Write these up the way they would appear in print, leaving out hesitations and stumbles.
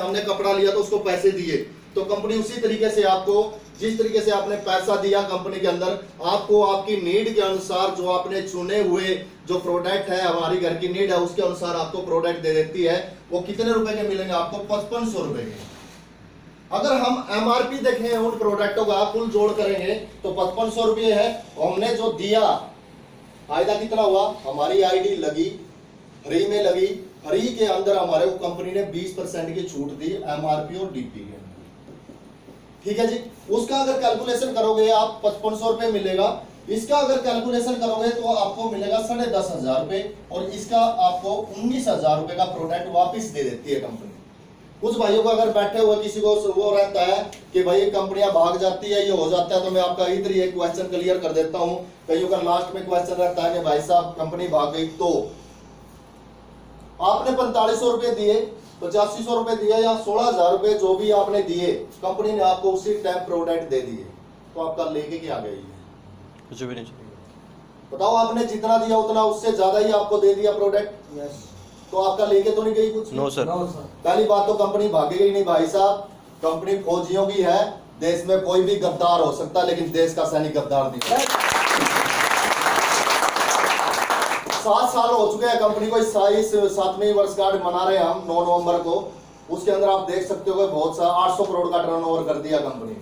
हमने कपड़ा लिया तो उसको पैसे दिए, तो कंपनी उसी तरीके से आपको, जिस तरीके से आपने पैसा दिया कंपनी के अंदर, आपको आपकी नीड के अनुसार जो आपने चुने हुए जो प्रोडक्ट है, हमारी घर की नीड है उसके अनुसार आपको प्रोडक्ट दे देती है। वो कितने रुपए के मिलेंगे आपको? 5500 रुपए के। अगर हम एमआरपी देखें उन प्रोडक्टों का कुल जोड़ करेंगे तो 5500 रुपये है। हमने जो दिया फायदा कितना हुआ? हमारी आईडी लगी, फ्री में लगी, फ्री के अंदर हमारे को कंपनी ने 20% की छूट दी एमआरपी और डीपी के। ठीक है जी। उसका अगर कैलकुलेशन करोगे आप 5500 रुपये मिलेगा। इसका अगर कैलकुलेशन करोगे तो आपको मिलेगा 10,500 रुपये, और इसका आपको 19,000 रुपये का प्रोडक्ट वापस दे देती है कंपनी। कुछ भाइयों को अगर बैठे हुए किसी को वो रहता है कि भाई कंपनियां भाग जाती है, ये हो जाता है, तो मैं आपका इधर ही एक क्वेश्चन क्लियर कर देता हूं। कईयों का लास्ट में क्वेश्चन रहता है कि भाई साहब कंपनी भाग गई, तो आपने 4500 रुपए दिए, 8500 रुपए दिए या 16,000 रुपए जो भी आपने दिए, कंपनी ने आपको उसी टाइम प्रोडक्ट दे दिए, तो आपका लेके क्या गई है? कुछ भी नहीं चलेगा। बताओ, आपने जितना दिया उतना उससे ज्यादा ही आपको दे दिया प्रोडक्ट। यस। तो आपका लेके तो नहीं गई कुछ? No sir. पहली बात तो कंपनी भागेगी नहीं भाई साहब। कंपनी फौजियों की है, देश में कोई भी गद्दार हो सकता है लेकिन देश का सैनिक गद्दार नहीं। 7 साल हो चुके हैं कंपनी को, इस 7वीं वर्षगांठ मना रहे हैं हम 9 नवंबर को। उसके अंदर आप देख सकते हो बहुत सा 800 करोड़ का टर्नओवर कर दिया कंपनी ने।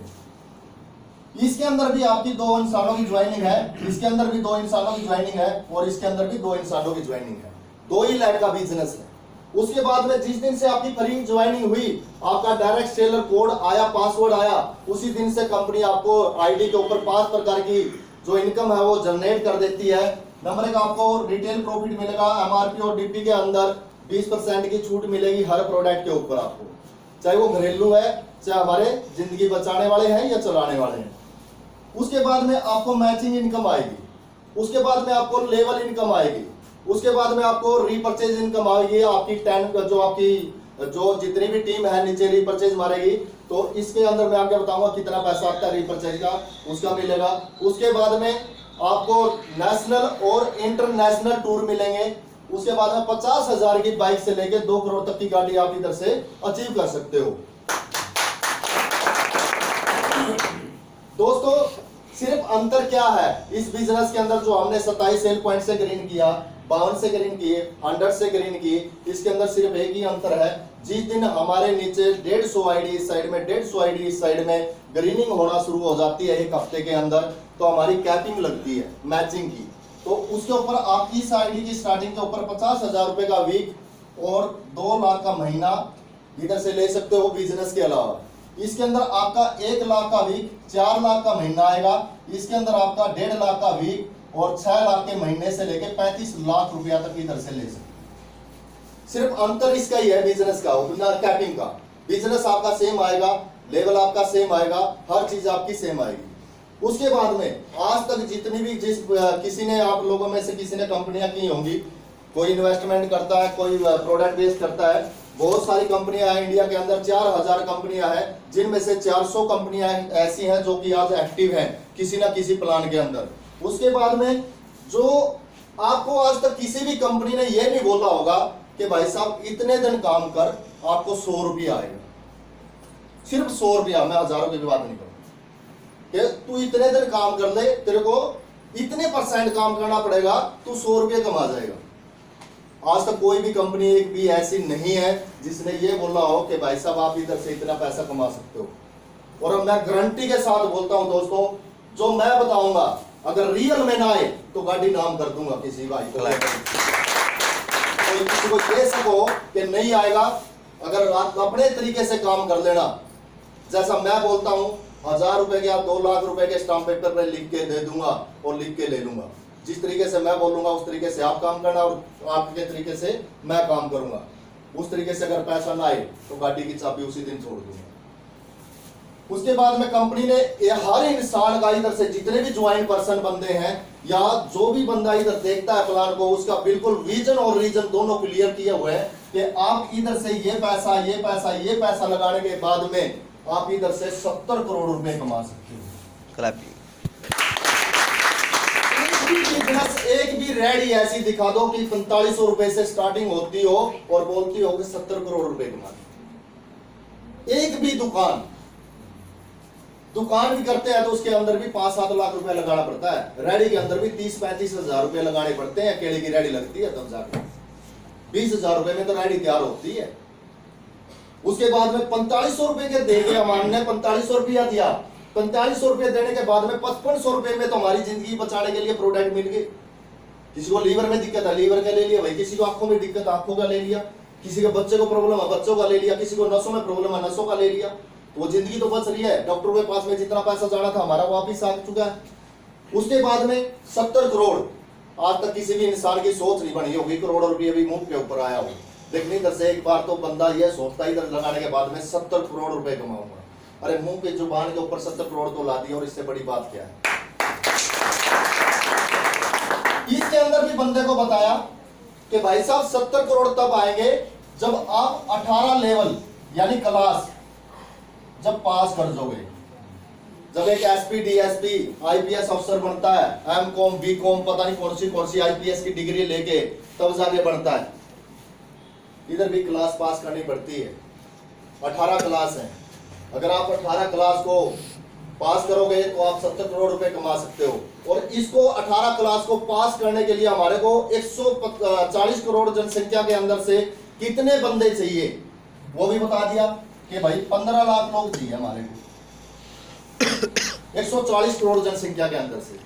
इसके अंदर भी आपकी 2 इंसानों की ज्वाइनिंग है, इसके अंदर भी 2 इंसानों की ज्वाइनिंग है, और इसके अंदर भी 2 इंसानों की ज्वाइनिंग है। 2 ही लाख का बिजनेस है। उसके बाद में जिस दिन से आपकी फ्री ज्वाइनिंग हुई, आपका डायरेक्ट सेलर कोड आया, पासवर्ड आया, उसी दिन से कंपनी आपको आईडी के ऊपर 5 प्रकार की जो इनकम है वो जनरेट कर देती है। नंबर 1, आपको रिटेल प्रॉफिट मिलेगा। एमआरपी और डीपी के अंदर 20% की छूट मिलेगी हर प्रोडक्ट के ऊपर आपको, चाहे वो घरेलू है, चाहे हमारे जिंदगी बचाने वाले हैं या चलाने वाले हैं। उसके बाद में आपको मैचिंग इनकम आएगी, उसके बाद में आपको लेवल इनकम आएगी, उसके बाद में आपको रीपरचेज इनकम आएगी। आपकी 10 जो आपकी जो जितनी भी टीम है नीचे रीपरचेज मारेगी, तो इसके अंदर मैं आपको बताऊंगा कितना पैसा आता है रीपरचेज का, उसका मिलेगा। उसके बाद में आपको नेशनल और इंटरनेशनल टूर मिलेंगे। उसके बाद में 50,000 की बाइक से लेके 2 करोड़ तक की गाड़ी आप इधर से अचीव कर सकते हो। दोस्तों, सिर्फ अंतर क्या है इस बिजनेस के अंदर? जो हमने 27 सेल पॉइंट से ग्रीन किया, 52 से ग्रीन किए, 100 से ग्रीन किए, इसके अंदर सिर्फ एक ही अंतर है। जिस दिन हमारे नीचे 150 आईडी इस साइड में, 150 आईडी इस साइड में ग्रीनिंग होना शुरू हो जाती है एक हफ्ते के अंदर, तो हमारी कैपिंग लगती है मैचिंग की। तो उसके ऊपर आपकी इस आईडी की स्टार्टिंग के ऊपर 50,000 रुपए का वीक और 2 लाख का महीना इधर से ले सकते हो बिजनेस के अलावा। इसके अंदर आपका 1 लाख का वीक, 4 लाख का महीना आएगा। इसके अंदर आपका 1.5 लाख का वीक और 6 लाख के महीने से लेके 35 लाख रुपया तक इधर से ले सकते। सिर्फ अंतर इसका ही है बिजनेस का, बिना कैपिंग का। बिजनेस आपका सेम आएगा, लेवल आपका सेम आएगा, हर चीज आपकी सेम आएगी। उसके बाद में आज तक जितनी भी किसी ने, आप लोगों में से किसी ने कंपनियां की होंगी, कोई इन्वेस्टमेंट करता है, कोई प्रोडक्ट बेस्ड करता है। बहुत सारी कंपनियां हैं इंडिया के अंदर, 4000 कंपनियां हैं, जिनमें से 400 कंपनियां ऐसी हैं जो कि आज एक्टिव हैं किसी ना किसी प्लान के अंदर। उसके बाद में जो आपको आज तक किसी भी कंपनी ने यह नहीं बोला होगा कि भाई साहब इतने दिन काम कर आपको 100 रुपया आएगा, सिर्फ 100 रुपया, मैं हजारों की बात नहीं करूँ, कि तू इतने दिन काम कर ले, तेरे को इतने % काम करना पड़ेगा, तू 100 रुपये कमा जाएगा। आज तक कोई भी कंपनी एक भी ऐसी नहीं है जिसने ये बोला हो कि भाई साहब आप इधर से इतना पैसा कमा सकते हो। और मैं गारंटी के साथ बोलता हूं दोस्तों, जो मैं बताऊंगा अगर रियल में ना आए तो गाड़ी नाम कर दूंगा किसी भाई को। तो किसी को कह सको कि नहीं आएगा, अगर आप अपने तरीके से काम कर लेना, जैसा मैं बोलता हूं 1000 रुपए के या 2 लाख रुपए के स्टाम्प पेपर पे लिख के दे दूंगा और लिख के ले लूंगा। जिस तरीके से मैं बोलूंगा उस तरीके से आप काम करना और आपके तरीके से मैं काम करूंगा। उस तरीके से अगर पैसा ना आए तो गाड़ी की चाबी उसी दिन छोड़ दूंगा। उसके बाद में कंपनी ने हर इंसान का, इधर से जितने भी ज्वाइंट पर्सन बंदे हैं या जो भी बंदा इधर देखता है प्लान को, उसका बिल्कुल विजन और रीजन दोनों क्लियर किए हुए हैं कि आप इधर से ये पैसा ये पैसा ये पैसा लगाने के बाद में आप इधर से 70 करोड़ रुपए कमा सकते हो। बिजनेस एक भी रेडी ऐसी दिखा दो कि 4500 रुपए से स्टार्टिंग होती हो और बोलती हो कि 70 करोड़ रुपए कमा। भी दुकान भी करते हैं तो उसके अंदर भी 5-7 लाख रुपए लगाना पड़ता है। रेडी के अंदर भी 30-35 हजार रुपए लगाने पड़ते हैं। केले की रेडी लगती है तब जाकर 20,000 रुपए में तो रेडी तैयार होती है। उसके बाद में 4500 रुपए के दे के अमान ने 4500 रुपया दिया। 4500 रुपए देने के बाद में 5500 रुपए में तो हमारी जिंदगी बचाने के लिए प्रोडक्ट मिल गए। किसी को लीवर में दिक्कत है, लीवर का ले लिया भाई। किसी को आंखों में दिक्कत, आंखों का ले लिया। किसी के बच्चे को प्रॉब्लम है, बच्चों का ले लिया। किसी को नसों में प्रॉब्लम है, नसों का ले लिया। वो जिंदगी तो बच रही है। डॉक्टर के पास में जितना पैसा जाना था हमारा वापिस आ चुका है। उसके बाद में 70 करोड़, आज तक किसी भी इंसान की सोच नहीं बनी होगी करोड़ रुपये भी मुंह के ऊपर आया हो। लेकिन इधर से एक बार तो बंदा यह सोचता इधर लगाने के बाद में 70 करोड़ रुपए कमाऊंगा। अरे मुंह के जुबान के ऊपर 70 करोड़ तो ला दिया, और इससे बड़ी बात क्या है। इसके अंदर भी बंदे को बताया कि भाई साहब 70 करोड़ तब आएंगे जब आप 18 लेवल यानी क्लास जब पास कर दोगे। जब एक एसपी, डीएसपी, आईपीएस अफसर बनता है, एमकॉम, बीकॉम, पता नहीं कौन सी आईपीएस की डिग्री लेके तब जाके बनता है। इधर भी क्लास पास करनी पड़ती है। 18 क्लास है। अगर आप 18 क्लास को पास करोगे तो आप 70 करोड़ रुपए कमा सकते हो। और इसको 18 क्लास को पास करने के लिए हमारे को 140 करोड़ जनसंख्या के अंदर से कितने बंदे चाहिए वो भी बता दिया कि भाई 15 लाख लोग चाहिए हमारे को 140 करोड़ जनसंख्या के अंदर से।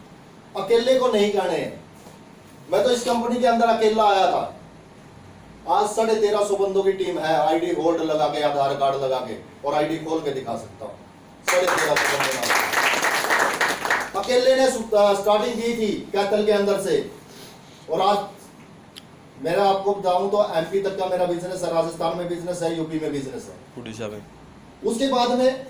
अकेले को नहीं करने हैं। मैं तो इस कंपनी के अंदर अकेला आया था। आज 1350 बंदों की टीम है। आईडी होल्ड लगा के, आधार कार्ड लगा के, और आईडी खोल के दिखा सकता हूँ। 1350 बंदे अकेले ने स्टार्टिंग की थी कैथल के अंदर से। और आज मेरा आपको बताऊं तो एमपी तक का मेरा बिजनेस है, राजस्थान में बिजनेस है, यूपी में बिजनेस है, उड़ीसा में। उसके बाद में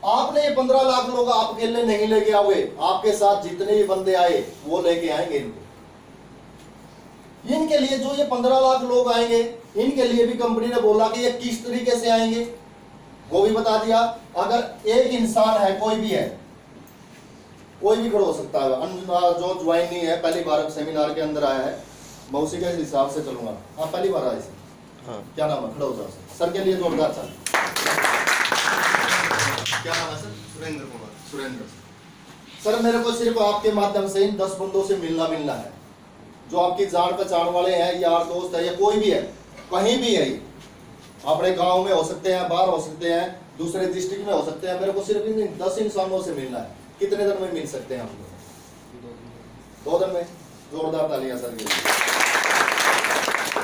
आपने 15 लाख लोग आप अकेले नहीं लेके आओगे। आपके साथ जितने भी बंदे आए वो लेके आएंगे इनको। इनके लिए जो ये 15 लाख लोग आएंगे, इनके लिए भी कंपनी ने बोला कि ये किस तरीके से आएंगे वो भी बता दिया। अगर एक इंसान है, कोई भी है, कोई भी खड़ा हो सकता है। जो ज्वाइन नहीं है, पहली बार सेमिनार के अंदर आया है, मैं उसी के हिसाब से चलूंगा। आप पहली बार आए सर? हाँ। क्या नाम है? खड़ा हो जाओ सर के लिए जोरदार चाल। क्या नाम है सर? सुरेंद्र कुमार। सुरेंद्र सर, मेरे को सिर्फ आपके माध्यम से इन 10 बंदों से मिलना है जो आपकी जान पहचान वाले हैं, यार दोस्त है, या कोई भी है, कहीं भी है, अपने गांव में हो सकते हैं, बाहर हो सकते हैं, दूसरे डिस्ट्रिक्ट में हो सकते हैं। मेरे को सिर्फ इन 10 इंसानों से मिलना है। कितने दिन में मिल सकते हैं हम लोग? 2 दिन में। जोरदार तालियां सर के लिए।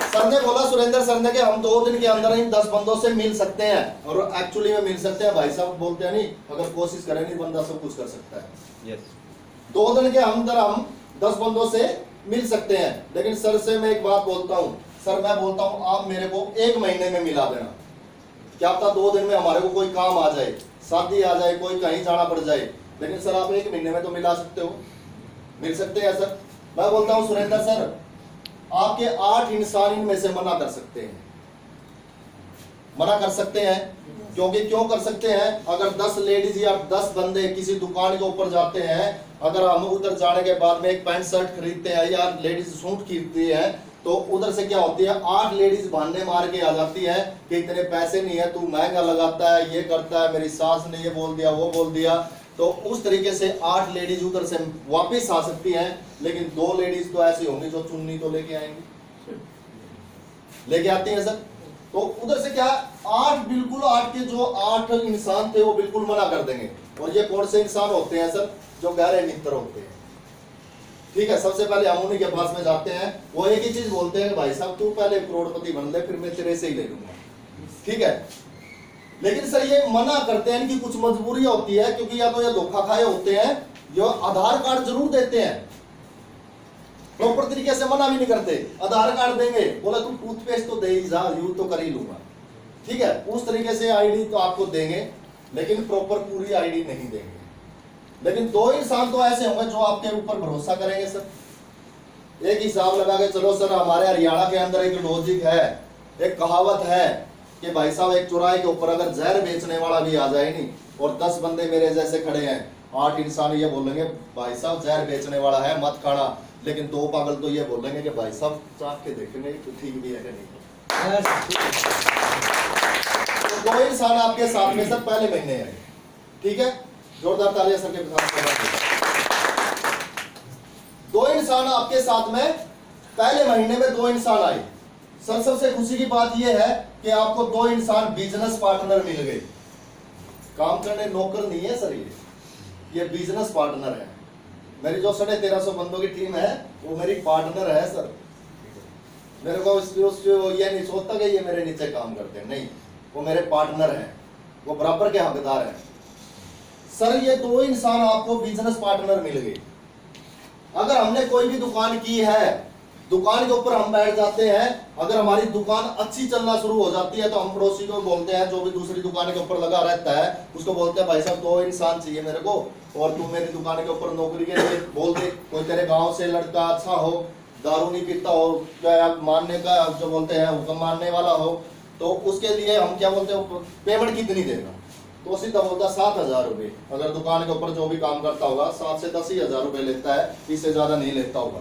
सर ने बोला, सुरेंद्र सर ने, कि हम 2 दिन के अंदर इन 10 बंदों से मिल सकते हैं। और एक्चुअली में मिल सकते हैं। भाई साहब बोलते हैं नहीं, अगर कोशिश करें नहीं बंदा सब कुछ कर सकता है। 2 दिन के अंदर हम 10 बंदों से मिल सकते हैं। लेकिन सर से मैं एक बात बोलता हूं, सर मैं बोलता हूं आप मेरे को 1 महीने में मिला देना। क्या पता 2 दिन में हमारे को कोई काम आ जाए, शादी आ जाए, कोई कहीं जाना पड़ जाए। लेकिन सर आप 1 महीने में तो मिला सकते हो, मिल सकते हैं सर। मैं बोलता हूं सुरेंद्र सर, आपके 8 इंसान इनमें से मना कर सकते हैं। मना कर सकते हैं क्योंकि क्यों कर सकते हैं? अगर 10 लेडीज या 10 बंदे किसी दुकान के ऊपर जाते हैं, अगर हम उधर जाने के बाद में एक पैंट शर्ट खरीदते हैं या लेडीज सूट खरीदती है, तो उधर से क्या होती है, 8 लेडीज बहाने मार के आ जाती है कि इतने पैसे नहीं है, तू महंगा लगाता है, ये करता है, मेरी सास ने ये बोल दिया, वो बोल दिया। तो उस तरीके से 8 लेडीज उधर से वापस आ सकती हैं। लेकिन 2 लेडीज तो ऐसी होंगी जो चुन्नी तो लेके आएंगी, लेके आती हैं सर। तो उधर से क्या 8 बिल्कुल 8 के जो 8 इंसान थे वो बिल्कुल मना कर देंगे। और ये कौन से इंसान होते हैं सर? जो गहरे मित्र होते हैं। ठीक है, सबसे पहले हम उन्हीं के पास में जाते हैं। वो एक ही चीज बोलते हैं, भाई साहब तू पहले करोड़पति बन ले, फिर मैं तेरे से ही ले लूंगा। ठीक है, लेकिन सर ये मना करते हैं, इनकी कुछ मजबूरी होती है, क्योंकि या तो ये धोखा खाए होते हैं, जो आधार कार्ड जरूर देते हैं, प्रॉपर तरीके से मना भी नहीं करते। आधार कार्ड देंगे, बोला तुम टूथपेस्ट तो दे ही जा, यूज तो कर ही लूंगा। ठीक है, उस तरीके से आईडी तो आपको देंगे, लेकिन प्रॉपर पूरी आईडी नहीं देंगे। लेकिन 2 इंसान तो ऐसे होंगे जो आपके ऊपर भरोसा करेंगे सर। एक हिसाब लगा के चलो सर, हमारे हरियाणा के अंदर एक लॉजिक है, एक कहावत है कि भाई साहब एक चौराहे के ऊपर अगर जहर बेचने वाला भी आ जाए नहीं, और 10 बंदे मेरे जैसे खड़े हैं, 8 इंसान ये बोलेंगे भाई साहब जहर बेचने वाला है, मत खाना। लेकिन 2 पागल तो ये बोलेंगे कि भाई साहब चाख के देखेंगे तो ठीक भी है कि नहीं। तो दो इंसान आपके साथ में सर पहले महीने आए, ठीक है, जोरदार तालियां सबके साथ। दो इंसान आपके साथ में पहले महीने में दो इंसान आए सर। सबसे खुशी की बात यह है कि आपको दो इंसान बिजनेस पार्टनर मिल गए। काम करने नौकर नहीं है सर, ये बिजनेस पार्टनर है। मेरी जो 1350 बंदों की टीम है वो मेरी पार्टनर है सर। मेरे को ये नहीं सोचता कि ये मेरे नीचे काम करते हैं, नहीं, वो मेरे पार्टनर हैं, वो बराबर के हकदार हैं सर। ये दो इंसान आपको बिजनेस पार्टनर मिल गए। अगर हमने कोई भी दुकान की है, दुकान के ऊपर हम बैठ जाते हैं, अगर हमारी दुकान अच्छी चलना शुरू हो जाती है तो हम पड़ोसी को बोलते हैं, जो भी दूसरी दुकान के ऊपर लगा रहता है उसको बोलते हैं भाई साहब दो इंसान चाहिए मेरे को, और तू मेरी दुकान के ऊपर नौकरी के लिए बोल दे। कोई तेरे गांव से लड़का अच्छा हो, दारू नहीं पीता हो, मानने का जो बोलते हैं हुक्म मानने वाला हो, तो उसके लिए हम क्या बोलते हैं, पेमेंट कितनी देगा, तो सीधा बोलता 7,000 रुपये। अगर दुकान के ऊपर जो भी काम करता होगा 7 से 10 ही हजार रुपये लेता है, इससे ज्यादा नहीं लेता होगा।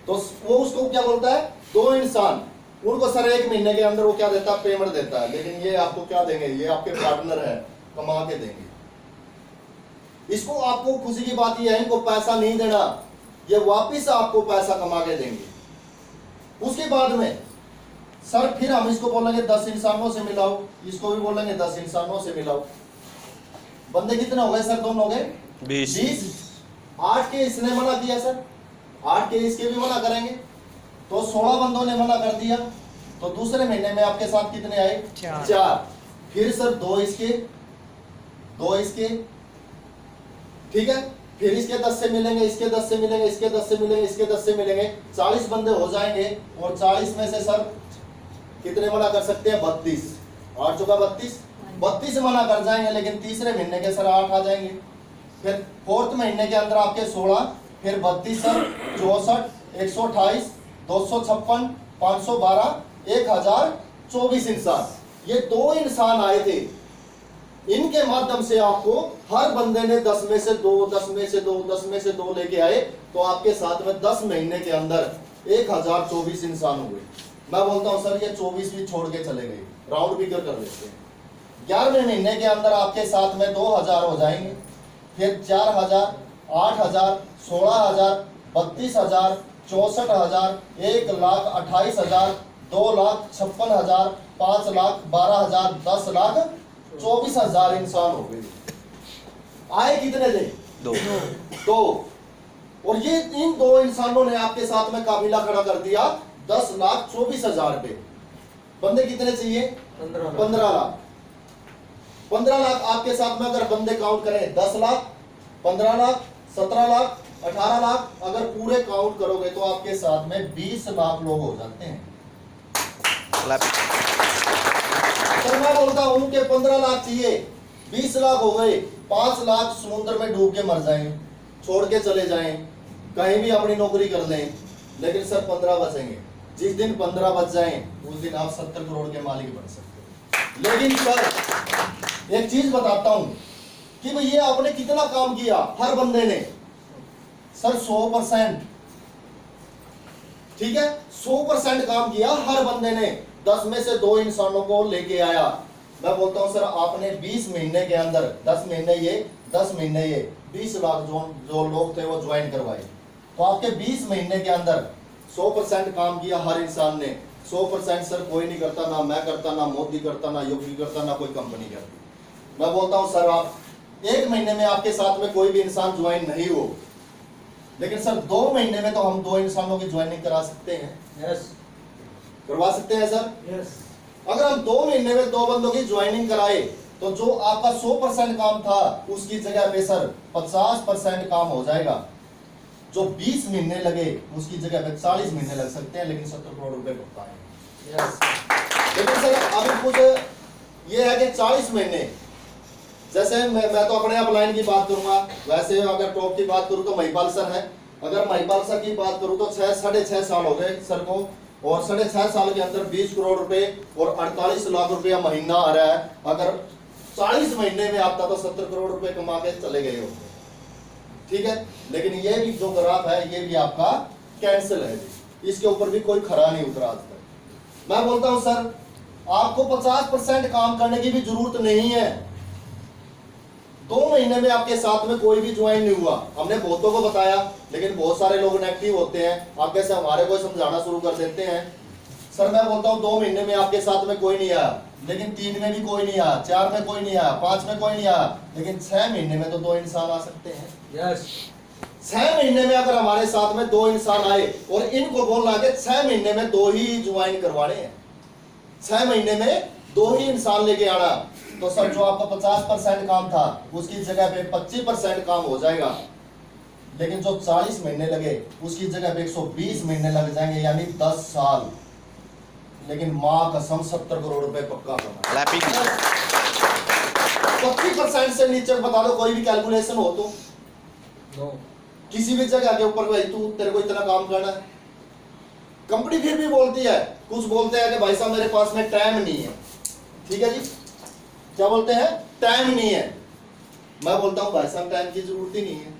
तो वो उसको क्या बोलता है, दो इंसान, उनको सर 1 महीने के अंदर वो क्या देता है, पेमेंट देता है। लेकिन ये आपको क्या देंगे, ये आपके पार्टनर है, कमा के देंगे। इसको आपको खुशी की बात यह है, इनको पैसा नहीं देना, ये वापिस आपको पैसा कमा के देंगे। उसके बाद में सर फिर हम इसको बोलेंगे 10 इंसानों से मिलाओ, इसको भी बोलेंगे 10 इंसानों से मिलाओ। बंदे कितने हो गए सर, दोनों हो गए 20। 8 के इसने मना किया सर, 8 के इसके भी मना करेंगे, तो 16 बंदों ने मना कर दिया। तो दूसरे महीने में आपके साथ कितने आए, 4। फिर सर 2 इसके, 2 इसके, ठीक है, फिर इसके 10 से मिलेंगे, इसके 10 से मिलेंगे, इसके 10 से मिलेंगे, इसके 10 से मिलेंगे, 40 बंदे हो जाएंगे। और 40 में से सर कितने मना कर सकते हैं, 32। 8 चुका 32 मना कर जाएंगे। लेकिन तीसरे महीने के सर 8 आ जाएंगे। फिर 4th महीने के अंदर आपके 16, फिर 32 सर 64, 128, 256, 512, 1024 इंसान। ये दो इंसान आए थे, इनके माध्यम से आपको हर बंदे ने 10 में से 2, 10 में से 2, 10 में से 2 लेके आए, तो आपके साथ में 10 महीने के अंदर 1024 इंसान हुए। मैं बोलता हूं सर ये 24 भी छोड़ के चले गए, राउंड फिगर कर लेते हैं। 11वें महीने के अंदर आपके साथ में 2000 हो जाएंगे, फिर 4000, 8000, 16000, 32000, 64000, 1,28,000, 2,56,000, 5,12,000, 10,24,000 इंसान हो गए। आए कितने थे, 2। और ये इन 2 इंसानों ने आपके साथ में काफिला खड़ा कर दिया 10,24,000 पे। बंदे कितने चाहिए, 15 लाख। 15 लाख आपके साथ में अगर बंदे काउंट करें, 10 लाख, 15 लाख, 17 लाख, 18 लाख, अगर पूरे काउंट करोगे तो आपके साथ में 20 लाख लोग हो जाते हैं। तो मैं बोलता हूं कि 15 लाख चाहिए, 20 लाख हो गए, 5 लाख समुद्र में डूब के मर जाएं, छोड़ के चले जाएं, कहीं भी अपनी नौकरी कर लें, लेकिन सर 15 बचेंगे। जिस दिन 15 बच जाएं उस दिन आप 70 करोड़ के मालिक बन सकते हैं। लेकिन सर एक चीज बताता हूं कि भाई ये आपने कितना काम किया, हर बंदे ने सर 100%, ठीक है, 100% काम किया हर बंदे ने। 10 में से 2 इंसानों को लेके आया। मैं बोलता हूं सर आपने 20 महीने के अंदर, 10 महीने ये, 10 महीने ये, 20 लाख जो लोग थे वो ज्वाइन करवाए। तो आपके 20 महीने के अंदर 100% काम किया हर इंसान ने। 100% सर कोई नहीं करता, ना मैं करता, ना मोदी करता, ना योगी करता, ना कोई कंपनी करती। मैं बोलता हूं सर आप 1 महीने में आपके साथ में कोई भी इंसान ज्वाइन नहीं हो, लेकिन सर 2 महीने में तो हम 2 इंसानों की ज्वाइनिंग करा सकते हैं। यस, करवा सकते हैं सर। यस, अगर हम 2 महीने में 2 बंदों की ज्वाइनिंग कराए तो जो आपका 100% काम था उसकी जगह पे सर 50% काम हो जाएगा। जो 20 महीने लगे उसकी जगह पे 40 महीने लग सकते हैं, लेकिन 70 करोड़ रुपए भुगता है। यस। लेकिन सर अभी कुछ ये है कि 40 महीने, जैसे मैं तो अपने अपलाइन की बात करूंगा, वैसे अगर टॉप की बात करूं तो महिपाल सर है। अगर महिपाल सर की बात करूं तो 6.5 साल हो गए सर को, और 6.5 साल के अंदर 20 करोड़ रुपए और 48 लाख रुपया महीना आ रहा है। अगर 40 महीने में आता तो 70 करोड़ रुपए कमा के चले गए होते, ठीक है। लेकिन ये भी जो ग्राफ है ये भी आपका कैंसिल है, इसके ऊपर भी कोई खरा नहीं उतरा आज तक। मैं बोलता हूं सर आपको 50% काम करने की भी जरूरत नहीं है। 2 महीने में आपके साथ में कोई भी ज्वाइन नहीं हुआ। हमने बहुतों को बताया, लेकिन बहुत सारे लोग नेगेटिव होते हैं, आगे से हमारे को समझाना शुरू कर देते हैं। सर मैं बोलता हूं 2 महीने में आपके साथ में कोई नहीं आया, लेकिन 3 में भी कोई नहीं आया, 4 में कोई नहीं आया, 5 में कोई नहीं आया, लेकिन 6 महीने में तो 2 इंसान आ सकते हैं। यस 6 महीने में अगर हमारे साथ में 2 इंसान आए और इनको बोलना कि 6 महीने में 2 ही ज्वाइन करवाने हैं, 6 महीने में 2 ही इंसान लेके आना, तो सर जो आपका 50% काम था उसकी जगह पे 25% काम हो जाएगा। लेकिन जो 40 महीने लगे उसकी जगह पे 120 महीने लग जाएंगे, यानी 10 साल। लेकिन माँ कसम 70 करोड़ रुपए पक्का करना। क्लैपिंग 25% से नीचे बता दो कोई भी कैलकुलेशन हो तो नो किसी भी जगह के ऊपर, भाई तू तेरे को इतना काम करना है। कंपनी फिर भी बोलती है, कुछ बोलते हैं कि भाई साहब मेरे पास में टाइम नहीं है। ठीक है जी, क्या बोलते हैं? टाइम नहीं है। मैं बोलता हूं भाई साहब टाइम की जरूरत ही नहीं है।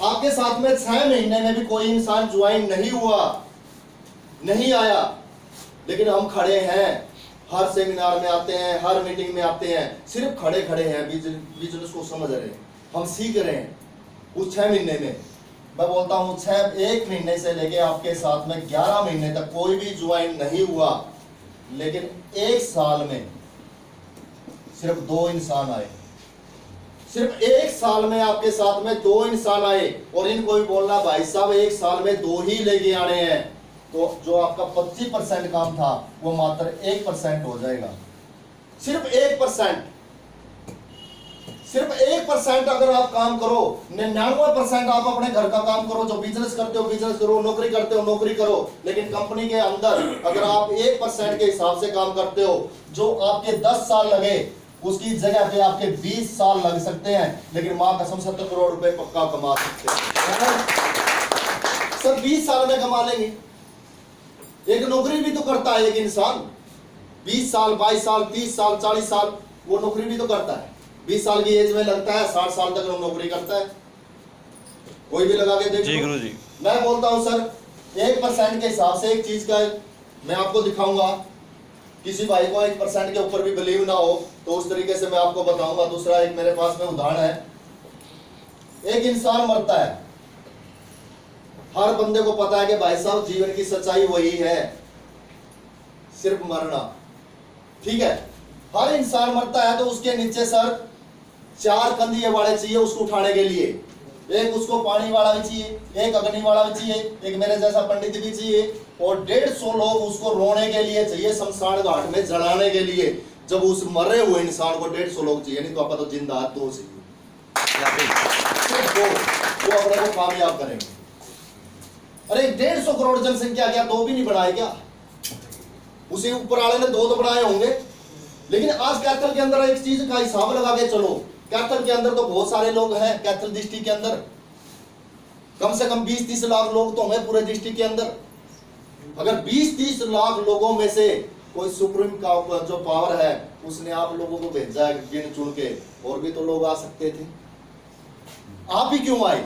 आपके साथ में 6 महीने में भी कोई इंसान ज्वाइन नहीं हुआ, नहीं आया, लेकिन हम खड़े हैं, हर सेमिनार में आते हैं, हर मीटिंग में आते हैं, सिर्फ खड़े खड़े हैं, बिजनेस को समझ रहे हैं, हम सीख रहे हैं। उस 6 महीने में मैं बोलता हूं 1 महीने से लेके आपके साथ में 11 महीने तक कोई भी ज्वाइन नहीं हुआ, लेकिन 1 साल में सिर्फ 2 इंसान आए। सिर्फ 1 साल में आपके साथ में 2 इंसान आए, और इनको भी बोलना भाई साहब 1 साल में 2 ही लेके आने हैं, तो जो आपका 25% काम था वो मात्र 1% हो जाएगा। सिर्फ 1%, सिर्फ 1% अगर आप काम करो, 99% आप अपने घर का काम करो, जो बिजनेस करते हो बिजनेस करो, नौकरी करते हो नौकरी करो, लेकिन कंपनी के अंदर अगर आप 1% के हिसाब से काम करते हो, जो आपके 10 साल लगे उसकी जगह पे आपके 20 साल लग सकते हैं, लेकिन मां कसम 70 करोड़ रुपए पक्का कमा सकते हैं। सर 20 साल में कमा लेंगे। एक नौकरी भी तो करता है एक इंसान, 20 साल 22 साल 30 साल 40 साल वो नौकरी भी तो करता है। 20 साल की एज में लगता है, 60 साल तक वो नौकरी करता है। कोई भी लगा के देख जी लो। गुरु जी। मैं बोलता हूं सर 1% के हिसाब से एक चीज का मैं आपको दिखाऊंगा। किसी भाई को 1% के ऊपर भी बिलीव ना हो तो उस तरीके से मैं आपको बताऊंगा। दूसरा एक मेरे पास में उदाहरण है। एक इंसान मरता है, हर बंदे को पता है कि भाई साहब जीवन की सच्चाई वही है, सिर्फ मरना। ठीक है, हर इंसान मरता है तो उसके नीचे सर 4 कंधिए वाले चाहिए उसको उठाने के लिए। एक उसको पानी वाला भी चाहिए, एक अग्नि वाला भी चाहिए, एक मेरे जैसा पंडित भी चाहिए, और 150 लोग उसको रोने के लिए चाहिए, शमशान घाट में जलाने के लिए। जब उस मरे हुए इंसान को 150 लोग चाहिए, नहीं तो आप तो जिंदा 2 चाहिए, सिर्फ 2, वो अपने को कामयाब करेंगे। अरे 150 करोड़ जनसंख्या, क्या 2 भी नहीं बनाए क्या? उसी ऊपर वाले ने 2 तो बनाए होंगे। लेकिन आज कैथल के अंदर एक चीज का हिसाब लगा के चलो, कैथल के अंदर तो बहुत सारे लोग हैं। कैथल डिस्ट्रिक्ट के अंदर कम से कम 20-30 लाख लोग तो होंगे पूरे डिस्ट्रिक्ट के अंदर। अगर 20-30 लाख लोगों में से कोई सुप्रीम का जो पावर है उसने आप लोगों को भेजा है गिन चुन के, और भी तो लोग आ सकते थे, आप ही क्यों आए?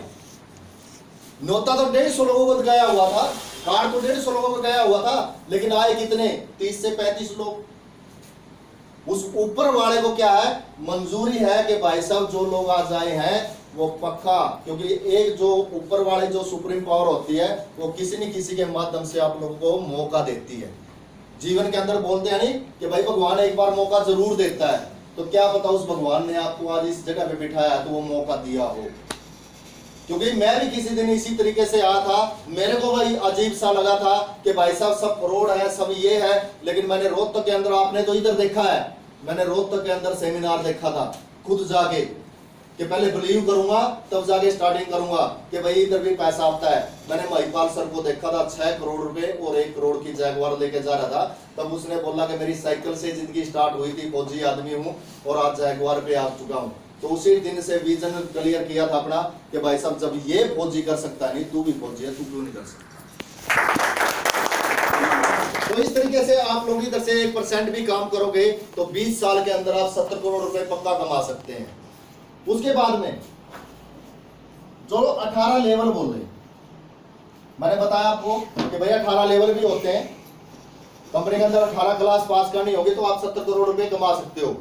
न्योता तो 150 लोगों को गया हुआ था, कार्ड तो 150 लोगों को गया हुआ था, लेकिन आए कितने? 30 से 35 लोग। उस ऊपर वाले को क्या है, मंजूरी है कि भाई साहब जो लोग आज आए हैं वो पक्का, क्योंकि एक जो ऊपर वाले जो सुप्रीम पावर होती है वो किसी न किसी के माध्यम से आप लोगों को मौका देती है। जीवन के अंदर बोलते हैं नहीं कि भाई भगवान एक बार मौका जरूर देता है, तो क्या पता उस भगवान ने आपको आज इस जगह पे बिठाया तो वो मौका दिया हो। क्योंकि मैं भी किसी दिन इसी तरीके से आया था, मेरे को भाई अजीब सा लगा था कि भाई साहब सब फ्रॉड है, सब ये है, लेकिन मैंने रोहतक के अंदर, आपने तो इधर देखा है, मैंने रोहतक के अंदर सेमिनार देखा था खुद जाके, कि पहले बिलीव करूंगा तब जाके स्टार्टिंग करूंगा कि भाई इधर भी पैसा आता है। मैंने महिपाल सर को देखा था 6 करोड़ रुपए और 1 करोड़ की जैगवार लेके जा रहा था, तब उसने बोला कि मेरी साइकिल से जिंदगी स्टार्ट हुई थी, फौजी आदमी हूँ और आज जैगवार पे आ चुका हूँ। तो उसी दिन से विजन क्लियर किया था अपना कि भाई साहब जब ये फौजी कर सकता है, नहीं तू भी फौजी है, तू क्यों नहीं कर सकता? तो इस तरीके से आप लोग इधर से 1% भी काम करोगे तो 20 साल के अंदर आप 70 करोड़ रुपए पक्का कमा सकते हैं। उसके बाद में जो 18 लेवल बोल रहे, मैंने बताया आपको कि भाई 18 लेवल भी होते हैं। कंपनी के अंदर 18 क्लास पास करनी होगी तो आप 70 करोड़ रुपए कमा सकते हो।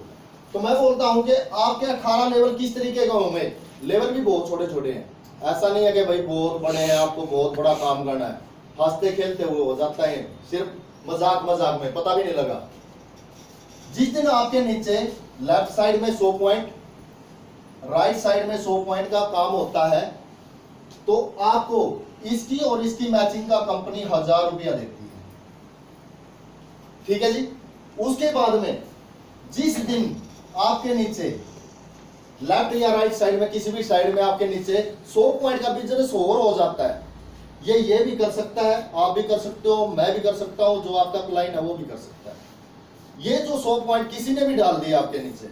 तो मैं बोलता हूं कि आपके 18 लेवल किस तरीके का होंगे, लेवल भी बहुत छोटे छोटे हैं। ऐसा नहीं है कि भाई बहुत बड़े हैं, आपको बहुत बड़ा काम करना है। हंसते खेलते हुए हो जाता है, सिर्फ मजाक मजाक में, पता भी नहीं लगा। जिस दिन आपके नीचे लेफ्ट साइड में 100 पॉइंट, राइट साइड में 100 पॉइंट का काम होता है, तो आपको इसकी और इसकी मैचिंग का कंपनी 1000 रुपया देती है। ठीक है जी। उसके बाद में जिस दिन आपके नीचे लेफ्ट या राइट साइड में किसी भी साइड में आपके नीचे 100 पॉइंट का बिजनेस और हो जाता है, ये भी कर सकता है, आप भी कर सकते हो, मैं भी कर सकता हूं, जो आपका क्लाइंट है वो भी कर सकता है। ये जो 100 पॉइंट किसी ने भी डाल दिया आपके नीचे,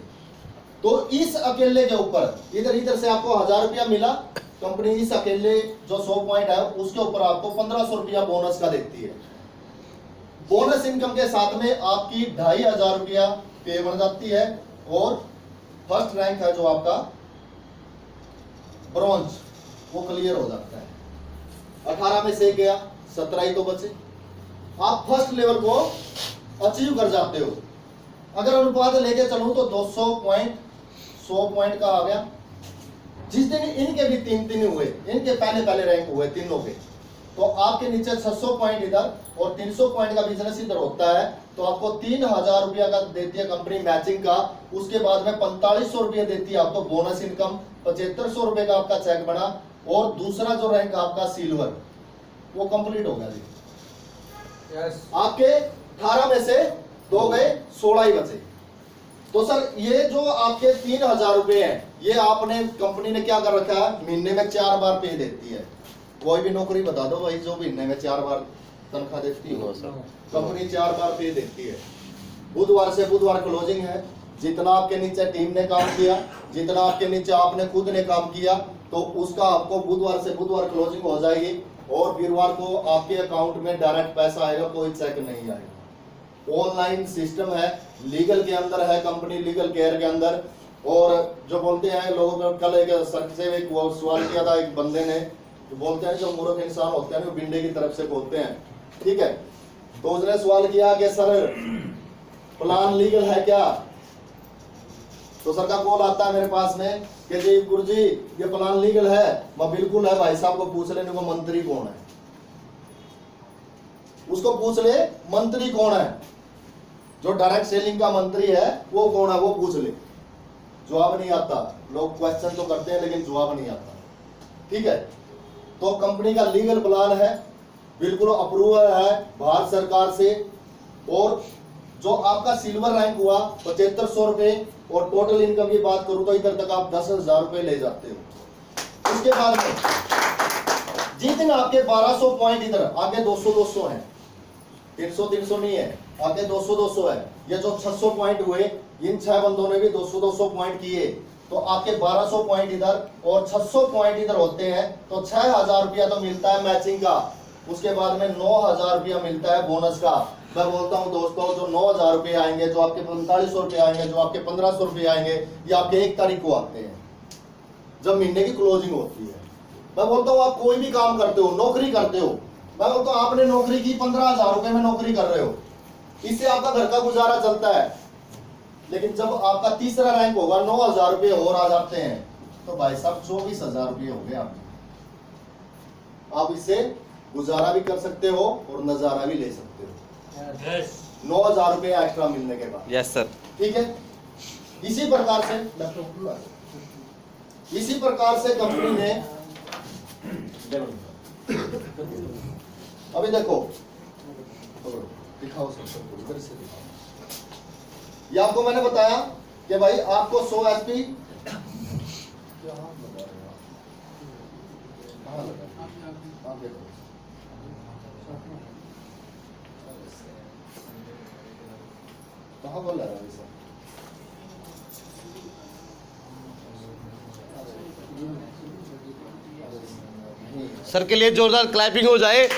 तो इस अकेले के ऊपर इधर से आपको 1000 रुपया मिला, कंपनी इस अकेले जो 100 पॉइंट है उसके ऊपर आपको 1500 रुपया बोनस का देती है। बोनस इनकम के साथ में आपकी 2500 रुपया पे बन जाती है, और फर्स्ट रैंक है जो आपका ब्रॉन्ज, वो क्लियर हो जाता है। 18 में से गया, 17 ही तो बचे। आप फर्स्ट लेवल को अचीव कर जाते हो। अगर अनुपात लेके चलूं तो 200 पॉइंट 100 पॉइंट का आ गया। जिस दिन इनके भी 3 हुए, इनके पहले रैंक हुए तीनों के, तो आपके नीचे 600 पॉइंट इधर और 300 पॉइंट का बिजनेस इधर होता है, तो आपको 3000 रुपया का देती है कंपनी मैचिंग का। उसके बाद में 4500 रुपया देती है आपको बोनस इनकम, 7500 रुपए का आपका चेक बना, और दूसरा जो रैंक आपका सिल्वर, वो कंप्लीट हो गया जी। आपके 18 में से 2 गए, 16 ही बचे। तो सर ये जो आपके 3000 रुपए हैं, ये आपने कंपनी ने क्या कर रखा है, महीने में 4 बार पे देती है। कोई भी नौकरी बता दो भाई जो महीने में 4 बार तनख्वाह देती है, कंपनी 4 बार पे देती है। बुधवार से बुधवार क्लोजिंग है। जितना आपके नीचे टीम ने काम किया, जितना आपके नीचे आपने खुद ने काम किया, तो उसका आपको बुधवार से बुधवार क्लोजिंग हो जाएगी, और वीरवार को आपके अकाउंट में डायरेक्ट पैसा आएगा, कोई चेक नहीं आएगा। ऑनलाइन सिस्टम है, लीगल के अंदर है, कंपनी लीगल केयर के अंदर। और जो बोलते हैं लोगों को, कल एक सर से एक सवाल किया था एक बंदे ने, जो बोलते हैं जो मूर्ख इंसान होते हैं वो बिंडे की तरफ से बोलते हैं, ठीक है। तो उसने सवाल किया कि सर प्लान लीगल है क्या? तो सर का कॉल आता है मेरे पास में कि जी गुरुजी ये प्लान लीगल है। मैं बिल्कुल है भाई साहब को पूछ लेने को, मंत्री कौन है उसको पूछ ले, मंत्री कौन है, जो डायरेक्ट सेलिंग का मंत्री है वो कौन है, वो पूछ ले। जवाब नहीं आता, लोग क्वेश्चन तो करते हैं लेकिन जवाब नहीं आता, ठीक है। तो कंपनी का लीगल प्लान है, बिल्कुल अप्रूवल है भारत सरकार से। और जो आपका सिल्वर रैंक हुआ 7500 रुपए, और टोटल इनकम की बात करूं तो इधर तक आप 10,000 रुपए ले जाते हो। उसके बाद में जिस दिन आपके 1200 पॉइंट, इधर आगे 200 है, 300 नहीं है, आगे 200 है। ये जो 600 पॉइंट हुए, इन 6 बंदों ने भी 200 पॉइंट किए, तो आपके 1200 पॉइंट इधर और 600 पॉइंट इधर होते हैं, तो 6000 रुपया तो मिलता है मैचिंग का। उसके बाद में 9000 रुपया मिलता है बोनस का। मैं बोलता हूं दोस्तों, जो 9000 रुपये आएंगे, जो आपके 4500 रुपये आएंगे, जो आपके 1500 रुपये आएंगे, ये आपके 1 तारीख को आते हैं जब महीने की क्लोजिंग होती है। मैं बोलता हूँ आप कोई भी काम करते हो, नौकरी करते हो, मैं बोलता हूँ आपने नौकरी की 15,000 रुपये में नौकरी कर रहे हो, इससे आपका घर का गुजारा चलता है। लेकिन जब आपका तीसरा रैंक होगा, 9000 रुपये और आ जाते हैं, तो भाई साहब 24,000 रुपये हो गए आपके। आप इससे गुजारा भी कर सकते हो और नजारा भी ले सकते हो, 9000 रुपये एक्स्ट्रा मिलने के बाद। Yes sir. ठीक है। इसी प्रकार से कंपनी ने, अभी देखो दिखाओ सर, इधर से दिखाओ। ये आपको मैंने बताया कि भाई आपको 100 एसपी कहाँ बोल रहा है सर के लिए जोरदार क्लैपिंग हो जाए।